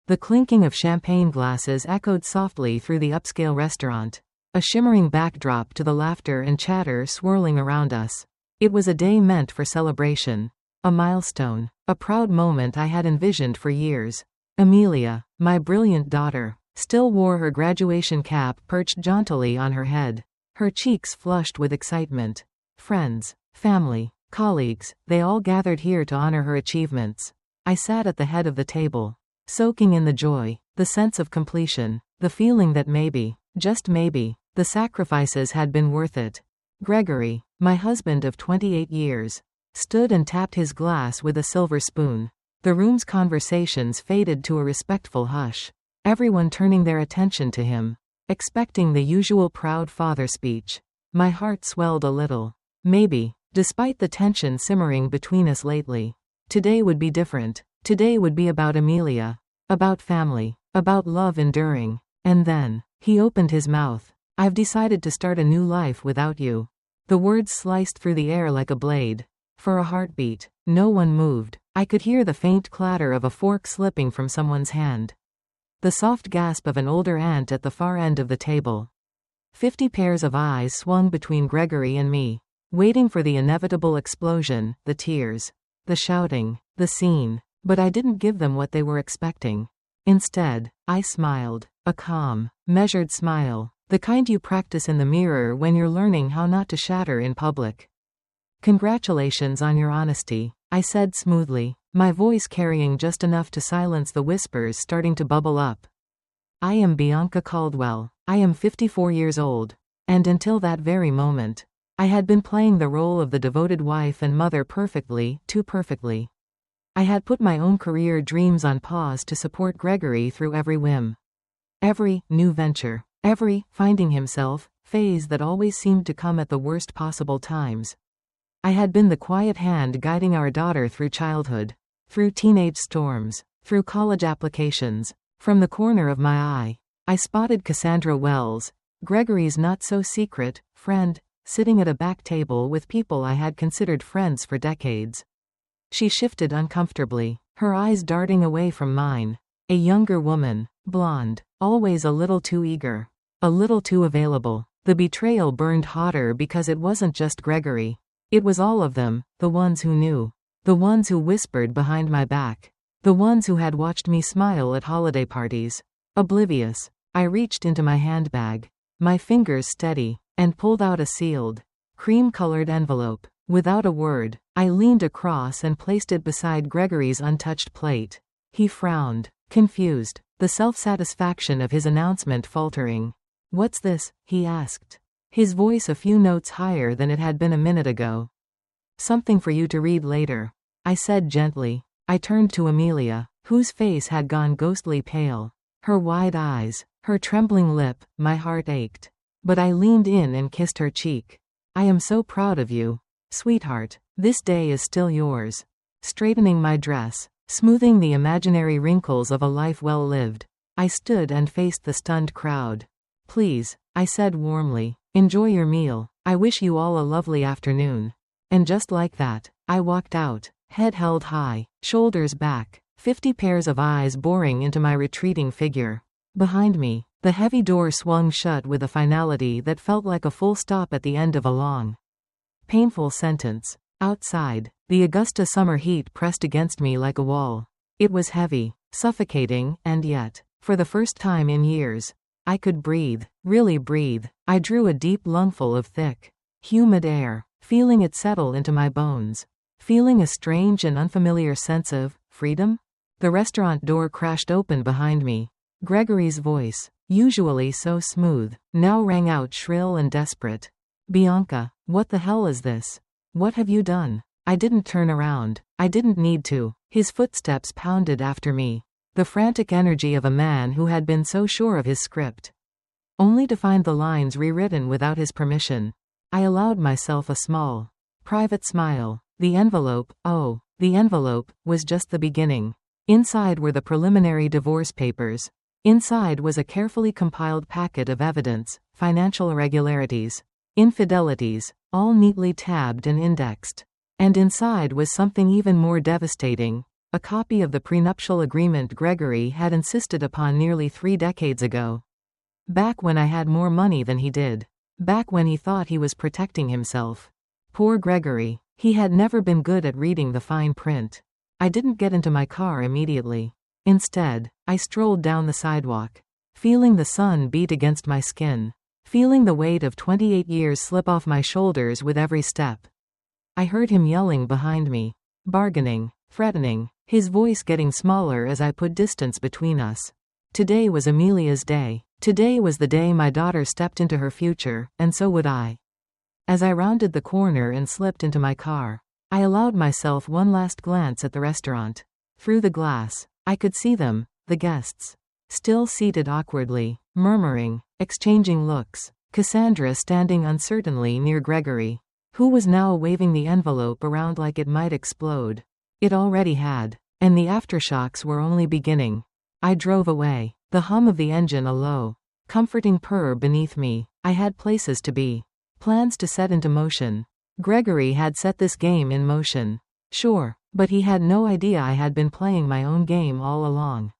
The clinking of champagne glasses echoed softly through the upscale restaurant, a shimmering backdrop to the laughter and chatter swirling around us. It was a day meant for celebration. A milestone. A proud moment I had envisioned for years. Amelia, my brilliant daughter, still wore her graduation cap perched jauntily on her head. Her cheeks flushed with excitement. Friends, family, colleagues, they all gathered here to honor her achievements. I sat at the head of the table, soaking in the joy, the sense of completion, the feeling that maybe, just maybe, the sacrifices had been worth it. Gregory, my husband of 28 years, stood and tapped his glass with a silver spoon. The room's conversations faded to a respectful hush, everyone turning their attention to him, expecting the usual proud father speech. My heart swelled a little. Maybe, despite the tension simmering between us lately, today would be different. Today would be about Amelia, about family, about love enduring. And then, he opened his mouth. I've decided to start a new life without you. The words sliced through the air like a blade. For a heartbeat, no one moved. I could hear the faint clatter of a fork slipping from someone's hand. The soft gasp of an older aunt at the far end of the table. 50 pairs of eyes swung between Gregory and me, waiting for the inevitable explosion, the tears, the shouting, the scene. But I didn't give them what they were expecting. Instead, I smiled, a calm, measured smile, the kind you practice in the mirror when you're learning how not to shatter in public. Congratulations on your honesty, I said smoothly, my voice carrying just enough to silence the whispers starting to bubble up. I am Bianca Caldwell. I am 54 years old. And until that very moment, I had been playing the role of the devoted wife and mother perfectly, too perfectly. I had put my own career dreams on pause to support Gregory through every whim. Every new venture, every finding himself phase that always seemed to come at the worst possible times. I had been the quiet hand guiding our daughter through childhood, through teenage storms, through college applications. From the corner of my eye, I spotted Cassandra Wells, Gregory's not-so-secret friend, sitting at a back table with people I had considered friends for decades. She shifted uncomfortably, her eyes darting away from mine. A younger woman, blonde, always a little too eager, a little too available. The betrayal burned hotter because it wasn't just Gregory. It was all of them, the ones who knew, the ones who whispered behind my back, the ones who had watched me smile at holiday parties. Oblivious, I reached into my handbag, my fingers steady, and pulled out a sealed, cream-colored envelope. Without a word, I leaned across and placed it beside Gregory's untouched plate. He frowned, confused, the self-satisfaction of his announcement faltering. "What's this?" he asked, his voice a few notes higher than it had been a minute ago. "Something for you to read later," I said gently. I turned to Amelia, whose face had gone ghostly pale. Her wide eyes, her trembling lip, my heart ached. But I leaned in and kissed her cheek. "I am so proud of you, sweetheart. This day is still yours." Straightening my dress, smoothing the imaginary wrinkles of a life well lived, I stood and faced the stunned crowd. "Please," I said warmly, "enjoy your meal. I wish you all a lovely afternoon." And just like that, I walked out, head held high, shoulders back, 50 pairs of eyes boring into my retreating figure. Behind me, the heavy door swung shut with a finality that felt like a full stop at the end of a long, painful sentence. Outside, the Augusta summer heat pressed against me like a wall. It was heavy, suffocating, and yet, for the first time in years, I could breathe, really breathe. I drew a deep lungful of thick, humid air, feeling it settle into my bones, feeling a strange and unfamiliar sense of freedom. The restaurant door crashed open behind me. Gregory's voice, usually so smooth, now rang out shrill and desperate. "Bianca, what the hell is this? What have you done?" I didn't turn around. I didn't need to. His footsteps pounded after me, the frantic energy of a man who had been so sure of his script, only to find the lines rewritten without his permission. I allowed myself a small, private smile. The envelope, oh, the envelope, was just the beginning. Inside were the preliminary divorce papers. Inside was a carefully compiled packet of evidence, financial irregularities, infidelities, all neatly tabbed and indexed. And inside was something even more devastating, a copy of the prenuptial agreement Gregory had insisted upon nearly 3 decades ago. Back when I had more money than he did. Back when he thought he was protecting himself. Poor Gregory. He had never been good at reading the fine print. I didn't get into my car immediately. Instead, I strolled down the sidewalk, feeling the sun beat against my skin, feeling the weight of 28 years slip off my shoulders with every step. I heard him yelling behind me, bargaining, threatening, his voice getting smaller as I put distance between us. Today was Amelia's day. Today was the day my daughter stepped into her future, and so would I. As I rounded the corner and slipped into my car, I allowed myself one last glance at the restaurant. Through the glass, I could see them, the guests, still seated awkwardly, murmuring, exchanging looks. Cassandra standing uncertainly near Gregory, who was now waving the envelope around like it might explode. It already had, and the aftershocks were only beginning. I drove away, the hum of the engine a low, comforting purr beneath me. I had places to be, plans to set into motion. Gregory had set this game in motion. Sure, but he had no idea I had been playing my own game all along.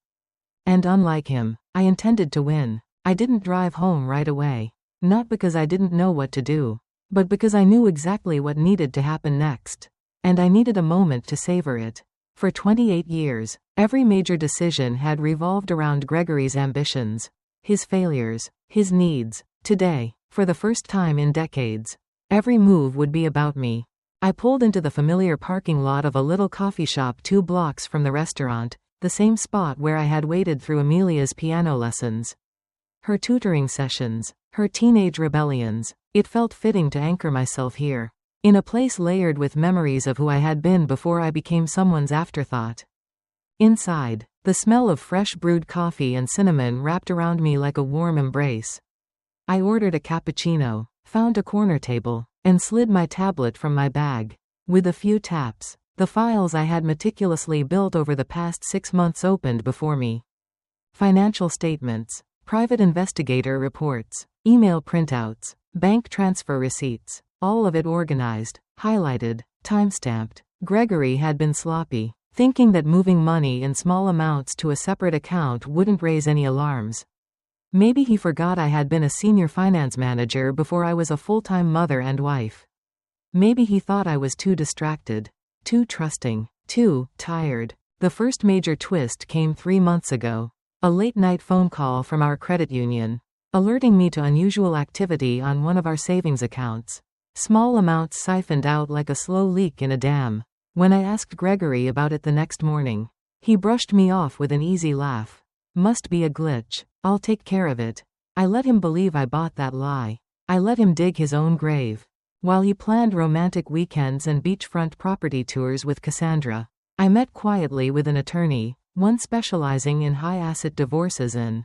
And unlike him, I intended to win. I didn't drive home right away. Not because I didn't know what to do, but because I knew exactly what needed to happen next. And I needed a moment to savor it. For 28 years, every major decision had revolved around Gregory's ambitions, his failures, his needs. Today, for the first time in decades, every move would be about me. I pulled into the familiar parking lot of a little coffee shop 2 blocks from the restaurant, the same spot where I had waited through Amelia's piano lessons, her tutoring sessions, her teenage rebellions. It felt fitting to anchor myself here, in a place layered with memories of who I had been before I became someone's afterthought. Inside, the smell of fresh brewed coffee and cinnamon wrapped around me like a warm embrace. I ordered a cappuccino, found a corner table, and slid my tablet from my bag. With a few taps, the files I had meticulously built over the past 6 months opened before me. Financial statements, private investigator reports, email printouts, bank transfer receipts, all of it organized, highlighted, time-stamped. Gregory had been sloppy, thinking that moving money in small amounts to a separate account wouldn't raise any alarms. Maybe he forgot I had been a senior finance manager before I was a full-time mother and wife. Maybe he thought I was too distracted, too trusting, too tired. The first major twist came 3 months ago. A late-night phone call from our credit union, alerting me to unusual activity on one of our savings accounts. Small amounts siphoned out like a slow leak in a dam. When I asked Gregory about it the next morning, he brushed me off with an easy laugh. Must be a glitch. I'll take care of it. I let him believe I bought that lie. I let him dig his own grave. While he planned romantic weekends and beachfront property tours with Cassandra, I met quietly with an attorney, one specializing in high-asset divorces and,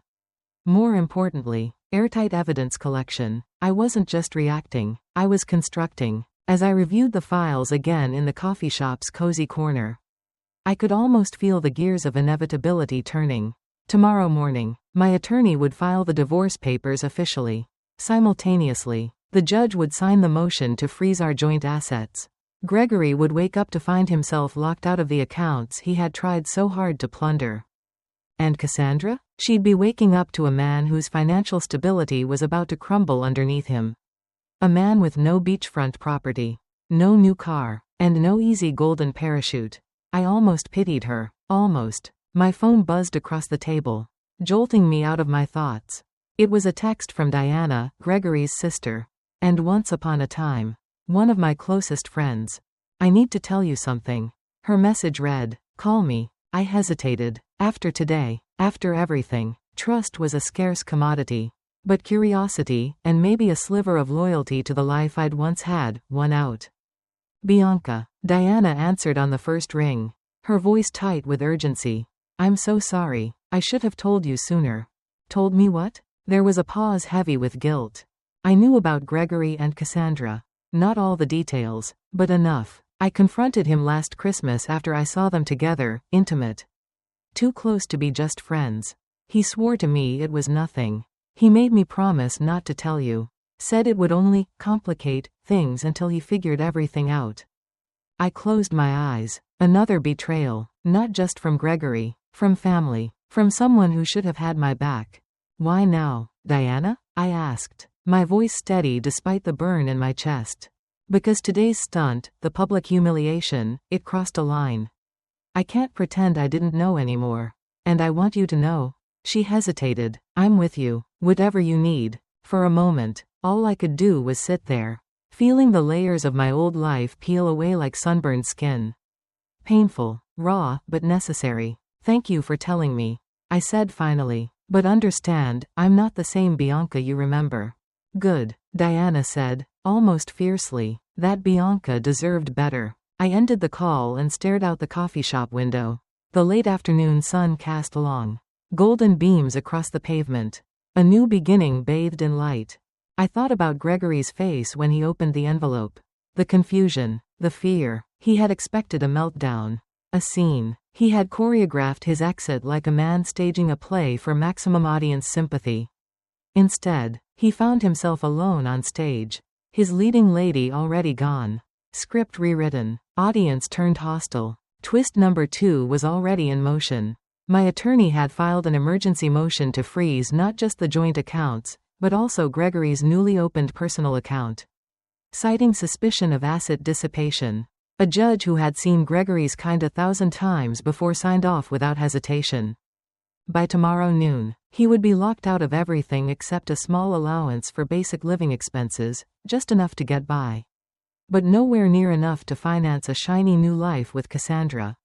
more importantly, airtight evidence collection. I wasn't just reacting, I was constructing. As I reviewed the files again in the coffee shop's cozy corner, I could almost feel the gears of inevitability turning. Tomorrow morning, my attorney would file the divorce papers officially. Simultaneously, the judge would sign the motion to freeze our joint assets. Gregory would wake up to find himself locked out of the accounts he had tried so hard to plunder. And Cassandra? She'd be waking up to a man whose financial stability was about to crumble underneath him. A man with no beachfront property, no new car, and no easy golden parachute. I almost pitied her. Almost. My phone buzzed across the table, jolting me out of my thoughts. It was a text from Diana, Gregory's sister, and once upon a time, one of my closest friends. I need to tell you something. Her message read, call me. I hesitated. After today, after everything, trust was a scarce commodity. But curiosity, and maybe a sliver of loyalty to the life I'd once had, won out. Bianca. Diana answered on the first ring, her voice tight with urgency. I'm so sorry. I should have told you sooner. Told me what? There was a pause heavy with guilt. I knew about Gregory and Cassandra. Not all the details, but enough. I confronted him last Christmas after I saw them together, intimate. Too close to be just friends. He swore to me it was nothing. He made me promise not to tell you. Said it would only complicate things until he figured everything out. I closed my eyes. Another betrayal. Not just from Gregory. From family. From someone who should have had my back. Why now, Diana? I asked, my voice steady despite the burn in my chest. Because today's stunt, the public humiliation, it crossed a line. I can't pretend I didn't know anymore. And I want you to know. She hesitated. I'm with you. Whatever you need. For a moment, all I could do was sit there, feeling the layers of my old life peel away like sunburned skin. Painful, raw, but necessary. Thank you for telling me, I said finally. But understand, I'm not the same Bianca you remember. Good, Diana said, almost fiercely. That Bianca deserved better. I ended the call and stared out the coffee shop window. The late afternoon sun cast long, golden beams across the pavement. A new beginning bathed in light. I thought about Gregory's face when he opened the envelope. The confusion, the fear. He had expected a meltdown. A scene. He had choreographed his exit like a man staging a play for maximum audience sympathy. Instead, he found himself alone on stage. His leading lady already gone. Script rewritten. Audience turned hostile. Twist number 2 was already in motion. My attorney had filed an emergency motion to freeze not just the joint accounts, but also Gregory's newly opened personal account, citing suspicion of asset dissipation. A judge who had seen Gregory's kind 1,000 times before signed off without hesitation. By tomorrow noon, he would be locked out of everything except a small allowance for basic living expenses, just enough to get by. But nowhere near enough to finance a shiny new life with Cassandra.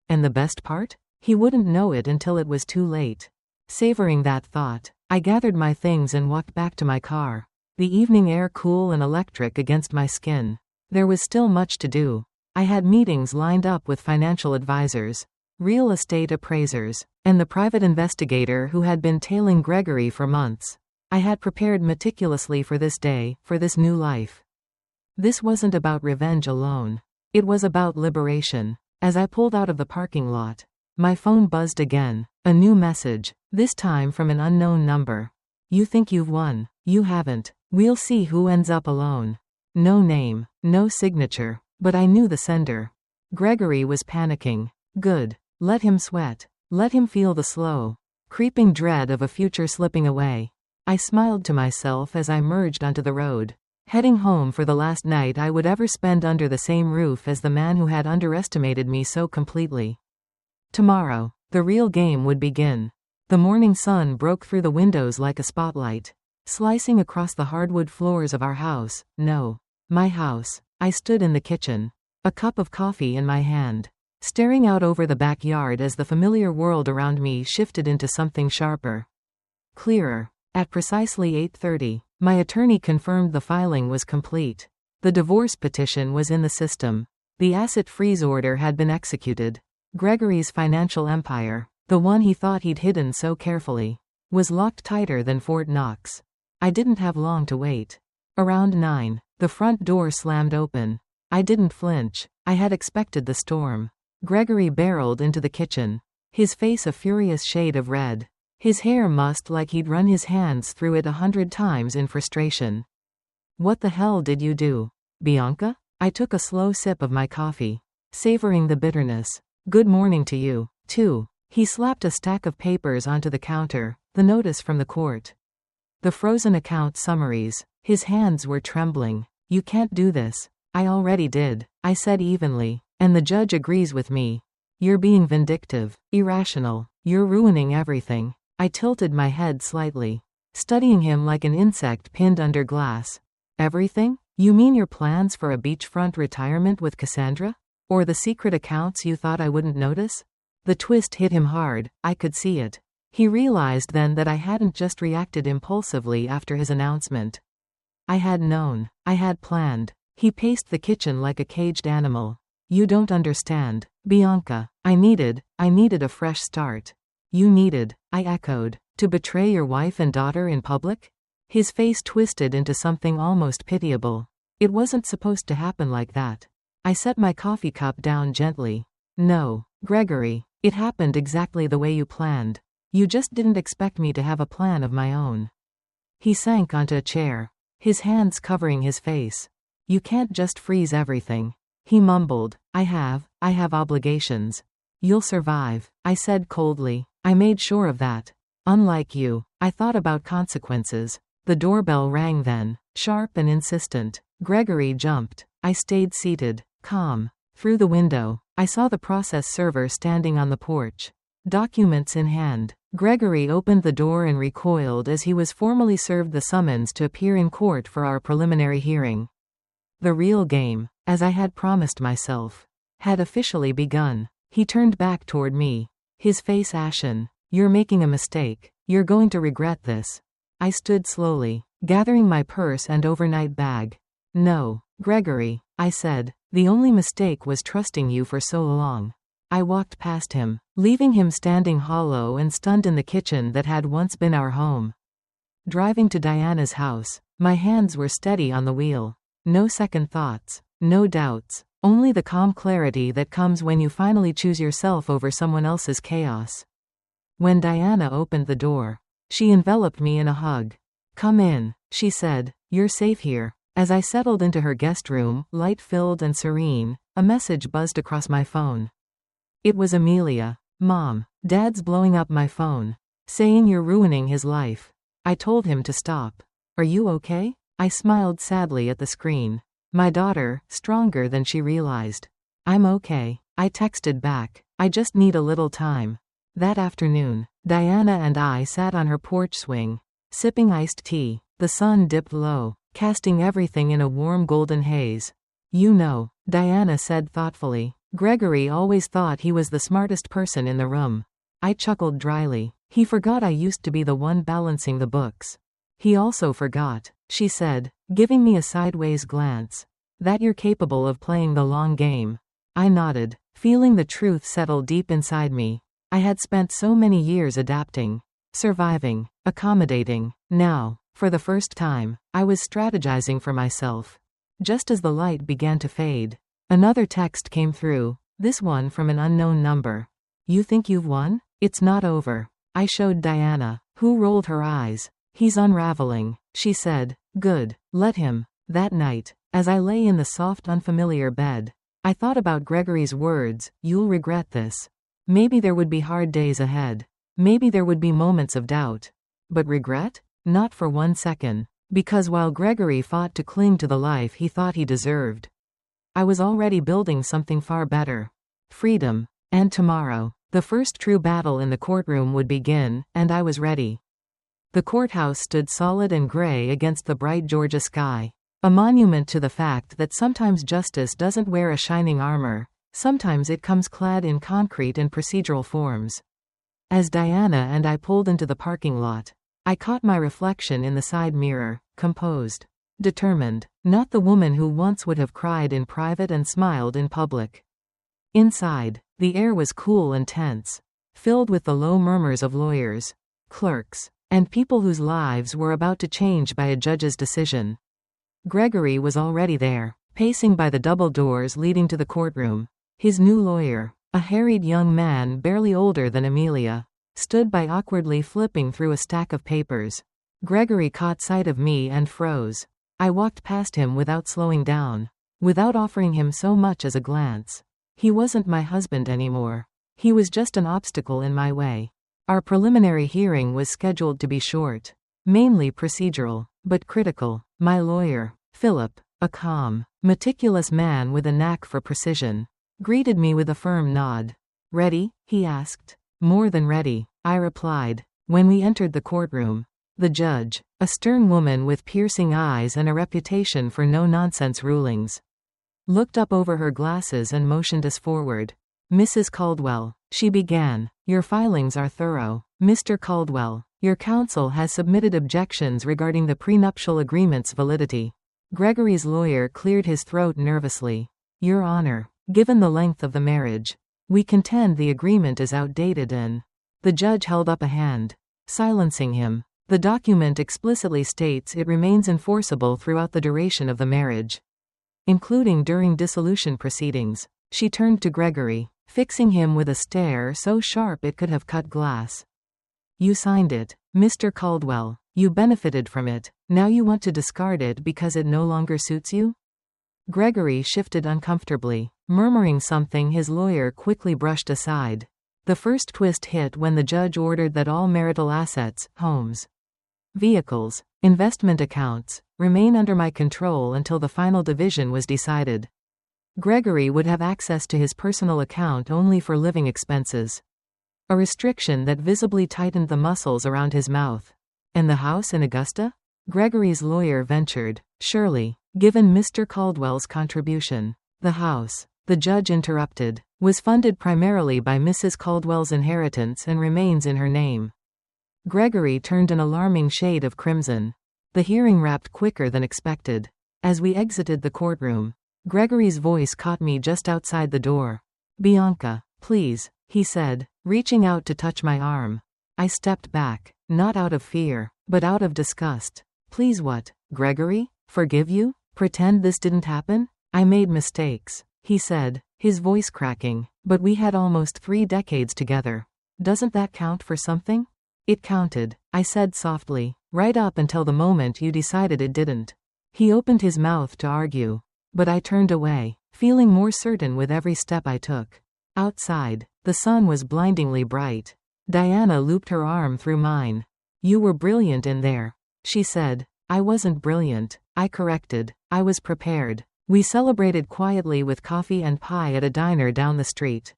And the best part? He wouldn't know it until it was too late. Savoring that thought, I gathered my things and walked back to my car. The evening air cool and electric against my skin. There was still much to do. I had meetings lined up with financial advisors, real estate appraisers, and the private investigator who had been tailing Gregory for months. I had prepared meticulously for this day, for this new life. This wasn't about revenge alone. It was about liberation. As I pulled out of the parking lot, my phone buzzed again. A new message, this time from an unknown number. You think you've won. You haven't. We'll see who ends up alone. No name, no signature, but I knew the sender. Gregory was panicking. Good. Let him sweat. Let him feel the slow, creeping dread of a future slipping away. I smiled to myself as I merged onto the road, heading home for the last night I would ever spend under the same roof as the man who had underestimated me so completely. Tomorrow, the real game would begin. The morning sun broke through the windows like a spotlight, slicing across the hardwood floors of our house. No, my house. I stood in the kitchen, a cup of coffee in my hand, staring out over the backyard as the familiar world around me shifted into something sharper, clearer. At precisely 8:30, my attorney confirmed the filing was complete. The divorce petition was in the system. The asset freeze order had been executed. Gregory's financial empire, the one he thought he'd hidden so carefully, was locked tighter than Fort Knox. I didn't have long to wait. Around 9, the front door slammed open. I didn't flinch. I had expected the storm. Gregory barreled into the kitchen, his face a furious shade of red. His hair mussed like he'd run his hands through it 100 times in frustration. What the hell did you do, Bianca? I took a slow sip of my coffee, savoring the bitterness. Good morning to you, too. He slapped a stack of papers onto the counter, the notice from the court, the frozen account summaries. His hands were trembling. You can't do this. I already did, I said evenly, and the judge agrees with me. You're being vindictive, irrational. You're ruining everything. I tilted my head slightly, studying him like an insect pinned under glass. Everything? You mean your plans for a beachfront retirement with Cassandra? Or the secret accounts you thought I wouldn't notice? The twist hit him hard. I could see it. He realized then that I hadn't just reacted impulsively after his announcement. I had known. I had planned. He paced the kitchen like a caged animal. You don't understand, Bianca. I needed a fresh start. You needed, I echoed, to betray your wife and daughter in public? His face twisted into something almost pitiable. It wasn't supposed to happen like that. I set my coffee cup down gently. No, Gregory, it happened exactly the way you planned. You just didn't expect me to have a plan of my own. He sank onto a chair, his hands covering his face. You can't just freeze everything. He mumbled, I have obligations. You'll survive, I said coldly. I made sure of that. Unlike you, I thought about consequences. The doorbell rang then, sharp and insistent. Gregory jumped. I stayed seated, calm. Through the window, I saw the process server standing on the porch, documents in hand. Gregory opened the door and recoiled as he was formally served the summons to appear in court for our preliminary hearing. The real game, as I had promised myself, had officially begun. He turned back toward me, his face ashen. You're making a mistake. You're going to regret this. I stood slowly, gathering my purse and overnight bag. No, Gregory, I said. The only mistake was trusting you for so long. I walked past him, leaving him standing hollow and stunned in the kitchen that had once been our home. Driving to Diana's house, my hands were steady on the wheel. No second thoughts, no doubts, only the calm clarity that comes when you finally choose yourself over someone else's chaos. When Diana opened the door, she enveloped me in a hug. Come in, she said. You're safe here. As I settled into her guest room, light-filled and serene, a message buzzed across my phone. It was Amelia. Mom, Dad's blowing up my phone, saying you're ruining his life. I told him to stop. Are you okay? I smiled sadly at the screen. My daughter, stronger than she realized. I'm okay, I texted back. I just need a little time. That afternoon, Diana and I sat on her porch swing, sipping iced tea. The sun dipped low, casting everything in a warm golden haze. You know, Diana said thoughtfully, Gregory always thought he was the smartest person in the room. I chuckled dryly. He forgot I used to be the one balancing the books. He also forgot, she said, giving me a sideways glance, that you're capable of playing the long game. I nodded, feeling the truth settle deep inside me. I had spent so many years adapting, surviving, accommodating. Now, for the first time, I was strategizing for myself. Just as the light began to fade, another text came through, this one from an unknown number. You think you've won? It's not over. I showed Diana, who rolled her eyes. He's unraveling, she said. Good, let him. That night, as I lay in the soft unfamiliar bed, I thought about Gregory's words, you'll regret this. Maybe there would be hard days ahead. Maybe there would be moments of doubt. But regret? Not for 1 second. Because while Gregory fought to cling to the life he thought he deserved, I was already building something far better. Freedom. And tomorrow, the first true battle in the courtroom would begin, and I was ready. The courthouse stood solid and gray against the bright Georgia sky. A monument to the fact that sometimes justice doesn't wear a shining armor. Sometimes it comes clad in concrete and procedural forms. As Diana and I pulled into the parking lot, I caught my reflection in the side mirror, composed, determined, not the woman who once would have cried in private and smiled in public. Inside, the air was cool and tense, filled with the low murmurs of lawyers, clerks, and people whose lives were about to change by a judge's decision. Gregory was already there, pacing by the double doors leading to the courtroom. His new lawyer, a harried young man barely older than Amelia, stood by awkwardly flipping through a stack of papers. Gregory caught sight of me and froze. I walked past him without slowing down, without offering him so much as a glance. He wasn't my husband anymore. He was just an obstacle in my way. Our preliminary hearing was scheduled to be short, mainly procedural, but critical. My lawyer, Philip, a calm, meticulous man with a knack for precision, greeted me with a firm nod. Ready? He asked. More than ready, I replied. When we entered the courtroom, the judge, a stern woman with piercing eyes and a reputation for no-nonsense rulings, looked up over her glasses and motioned us forward. Mrs. Caldwell, she began, your filings are thorough. Mr. Caldwell, your counsel has submitted objections regarding the prenuptial agreement's validity. Gregory's lawyer cleared his throat nervously. Your Honor, given the length of the marriage, we contend the agreement is outdated and... The judge held up a hand, silencing him. The document explicitly states it remains enforceable throughout the duration of the marriage, including during dissolution proceedings. She turned to Gregory, fixing him with a stare so sharp it could have cut glass. You signed it, Mr. Caldwell. You benefited from it. Now you want to discard it because it no longer suits you? Gregory shifted uncomfortably, murmuring something his lawyer quickly brushed aside. The first twist hit when the judge ordered that all marital assets, homes, vehicles, investment accounts, remain under my control until the final division was decided. Gregory would have access to his personal account only for living expenses. A restriction that visibly tightened the muscles around his mouth. And the house in Augusta? Gregory's lawyer ventured. Surely, given Mr. Caldwell's contribution. The house, the judge interrupted, was funded primarily by Mrs. Caldwell's inheritance and remains in her name. Gregory turned an alarming shade of crimson. The hearing wrapped quicker than expected. As we exited the courtroom, Gregory's voice caught me just outside the door. "Bianca, please," he said, reaching out to touch my arm. I stepped back, not out of fear, but out of disgust. "Please what, Gregory? Forgive you? Pretend this didn't happen? I made mistakes," he said, his voice cracking, "but we had almost 3 decades together. Doesn't that count for something?" "It counted," I said softly, "right up until the moment you decided it didn't." He opened his mouth to argue, but I turned away, feeling more certain with every step I took. Outside, the sun was blindingly bright. Diana looped her arm through mine. "You were brilliant in there," she said. "I wasn't brilliant," I corrected. "I was prepared." We celebrated quietly with coffee and pie at a diner down the street.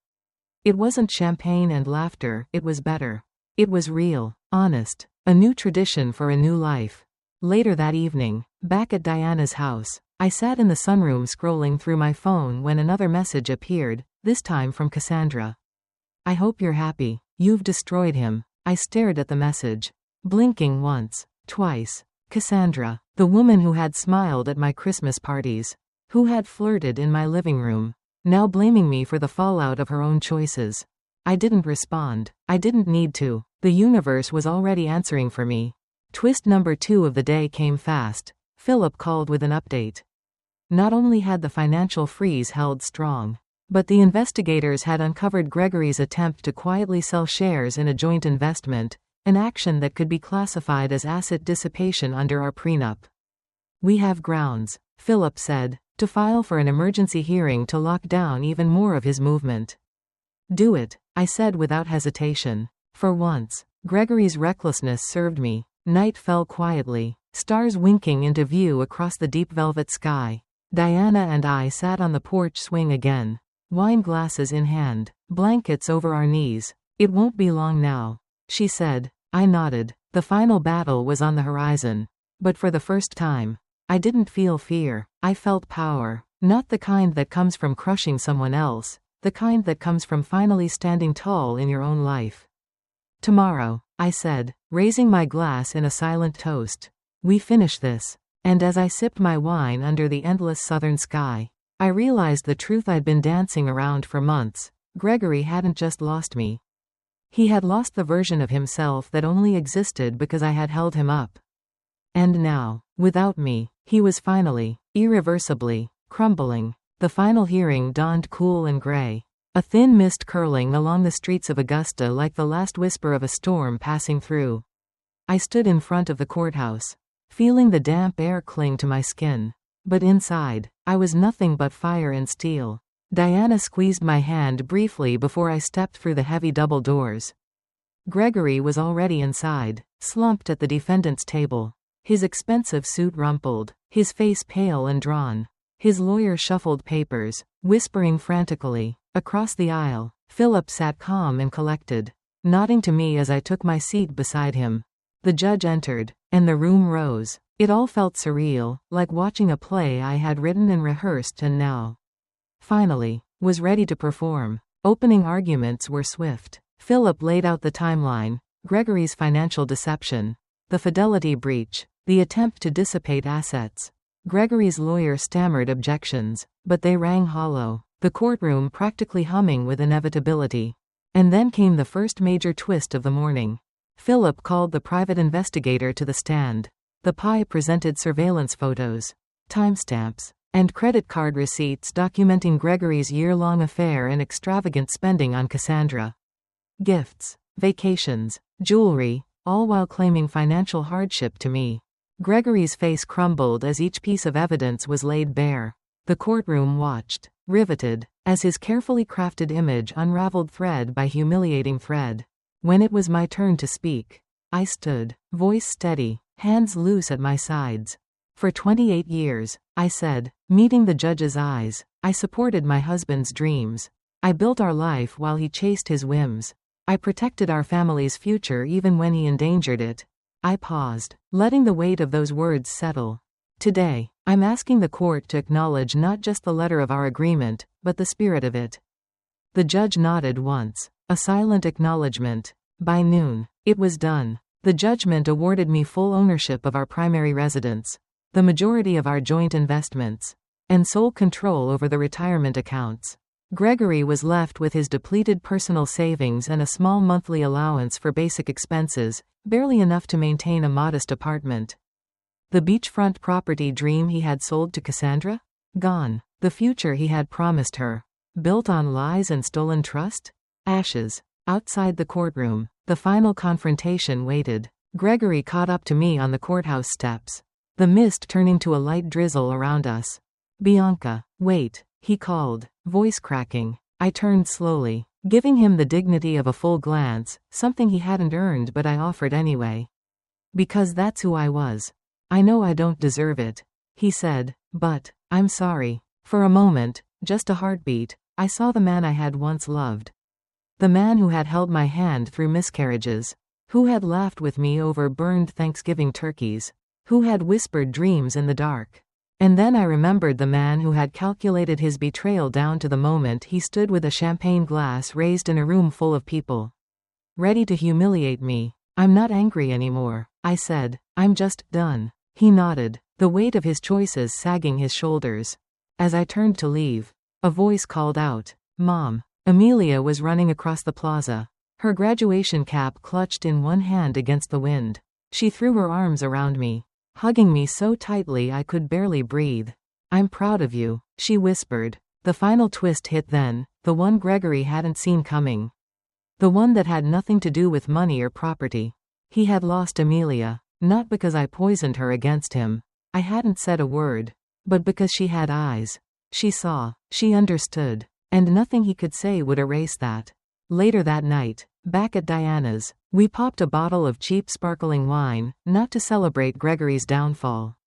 It wasn't champagne and laughter, it was better. It was real, honest, a new tradition for a new life. Later that evening, back at Diana's house, I sat in the sunroom scrolling through my phone when another message appeared, this time from Cassandra. "I hope you're happy. You've destroyed him." I stared at the message, blinking once, twice. Cassandra, the woman who had smiled at my Christmas parties, who had flirted in my living room, now blaming me for the fallout of her own choices. I didn't respond. I didn't need to. The universe was already answering for me. Twist number 2 of the day came fast. Philip called with an update. Not only had the financial freeze held strong, but the investigators had uncovered Gregory's attempt to quietly sell shares in a joint investment, an action that could be classified as asset dissipation under our prenup. "We have grounds," Philip said, "to file for an emergency hearing to lock down even more of his movement." "Do it," I said without hesitation. For once, Gregory's recklessness served me. Night fell quietly, stars winking into view across the deep velvet sky. Diana and I sat on the porch swing again, wine glasses in hand, blankets over our knees. "It won't be long now," she said. I nodded. The final battle was on the horizon. But for the first time, I didn't feel fear. I felt power. Not the kind that comes from crushing someone else, the kind that comes from finally standing tall in your own life. "Tomorrow," I said, raising my glass in a silent toast. "We finish this." And as I sipped my wine under the endless southern sky, I realized the truth I'd been dancing around for months. Gregory hadn't just lost me. He had lost the version of himself that only existed because I had held him up. And now, without me, he was finally, irreversibly, crumbling. The final hearing dawned cool and gray. A thin mist curling along the streets of Augusta like the last whisper of a storm passing through. I stood in front of the courthouse, feeling the damp air cling to my skin. But inside, I was nothing but fire and steel. Diana squeezed my hand briefly before I stepped through the heavy double doors. Gregory was already inside, slumped at the defendant's table. His expensive suit rumpled, his face pale and drawn. His lawyer shuffled papers, whispering frantically. Across the aisle, Philip sat calm and collected, nodding to me as I took my seat beside him. The judge entered, and the room rose. It all felt surreal, like watching a play I had written and rehearsed and now, finally, was ready to perform. Opening arguments were swift. Philip laid out the timeline: Gregory's financial deception, the fidelity breach, the attempt to dissipate assets. Gregory's lawyer stammered objections, but they rang hollow, the courtroom practically humming with inevitability. And then came the first major twist of the morning. Philip called the private investigator to the stand. The PI presented surveillance photos, timestamps, and credit card receipts documenting Gregory's year-long affair and extravagant spending on Cassandra. Gifts, vacations, jewelry, all while claiming financial hardship to me. Gregory's face crumbled as each piece of evidence was laid bare. The courtroom watched, riveted, as his carefully crafted image unraveled thread by humiliating thread. When it was my turn to speak, I stood, voice steady, hands loose at my sides. For 28 years, I said, meeting the judge's eyes, I supported my husband's dreams. I built our life while he chased his whims. I protected our family's future even when he endangered it. I paused, letting the weight of those words settle. Today, I'm asking the court to acknowledge not just the letter of our agreement, but the spirit of it. The judge nodded once, a silent acknowledgement. By noon, it was done. The judgment awarded me full ownership of our primary residence, the majority of our joint investments, and sole control over the retirement accounts. Gregory was left with his depleted personal savings and a small monthly allowance for basic expenses, barely enough to maintain a modest apartment. The beachfront property dream he had sold to Cassandra? Gone. The future he had promised her, built on lies and stolen trust? Ashes. Outside the courtroom, the final confrontation waited. Gregory caught up to me on the courthouse steps, the mist turning to a light drizzle around us. Bianca, wait, he called, voice cracking. I turned slowly, giving him the dignity of a full glance, something he hadn't earned but I offered anyway. Because that's who I was. I know I don't deserve it, he said, but, I'm sorry. For a moment, just a heartbeat, I saw the man I had once loved. The man who had held my hand through miscarriages, who had laughed with me over burned Thanksgiving turkeys, who had whispered dreams in the dark. And then I remembered the man who had calculated his betrayal down to the moment he stood with a champagne glass raised in a room full of people, ready to humiliate me. I'm not angry anymore, I said. I'm just done. He nodded, the weight of his choices sagging his shoulders. As I turned to leave, a voice called out, Mom. Amelia was running across the plaza, her graduation cap clutched in one hand against the wind. She threw her arms around me, hugging me so tightly I could barely breathe. I'm proud of you, she whispered. The final twist hit then, the one Gregory hadn't seen coming. The one that had nothing to do with money or property. He had lost Amelia, not because I poisoned her against him. I hadn't said a word, but because she had eyes. She saw, she understood. And nothing he could say would erase that. Later that night, back at Diana's, we popped a bottle of cheap sparkling wine, not to celebrate Gregory's downfall,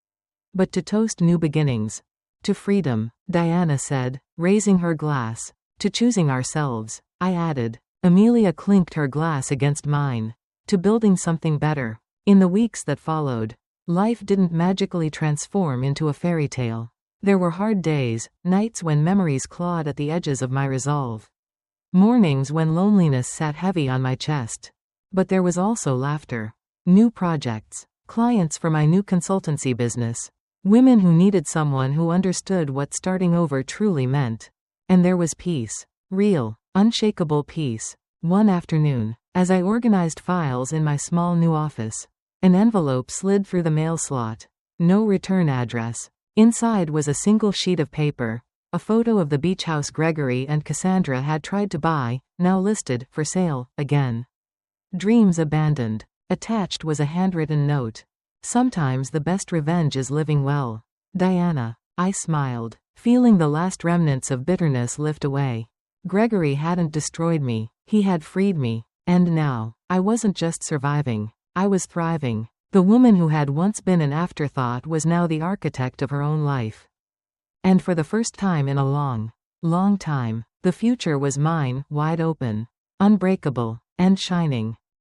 but to toast new beginnings. To freedom, Diana said, raising her glass. To choosing ourselves, I added. Amelia clinked her glass against mine. To building something better. In the weeks that followed, life didn't magically transform into a fairy tale. There were hard days, nights when memories clawed at the edges of my resolve. Mornings when loneliness sat heavy on my chest. But there was also laughter. New projects. Clients for my new consultancy business. Women who needed someone who understood what starting over truly meant. And there was peace. Real, unshakable peace. One afternoon, as I organized files in my small new office, an envelope slid through the mail slot. No return address. Inside was a single sheet of paper, a photo of the beach house Gregory and Cassandra had tried to buy, now listed for sale again. Dreams abandoned. Attached was a handwritten note. Sometimes the best revenge is living well. Diana. I smiled, feeling the last remnants of bitterness lift away. Gregory hadn't destroyed me, he had freed me. And now, I wasn't just surviving, I was thriving. The woman who had once been an afterthought was now the architect of her own life. And for the first time in a long, long time, the future was mine, wide open, unbreakable, and shining.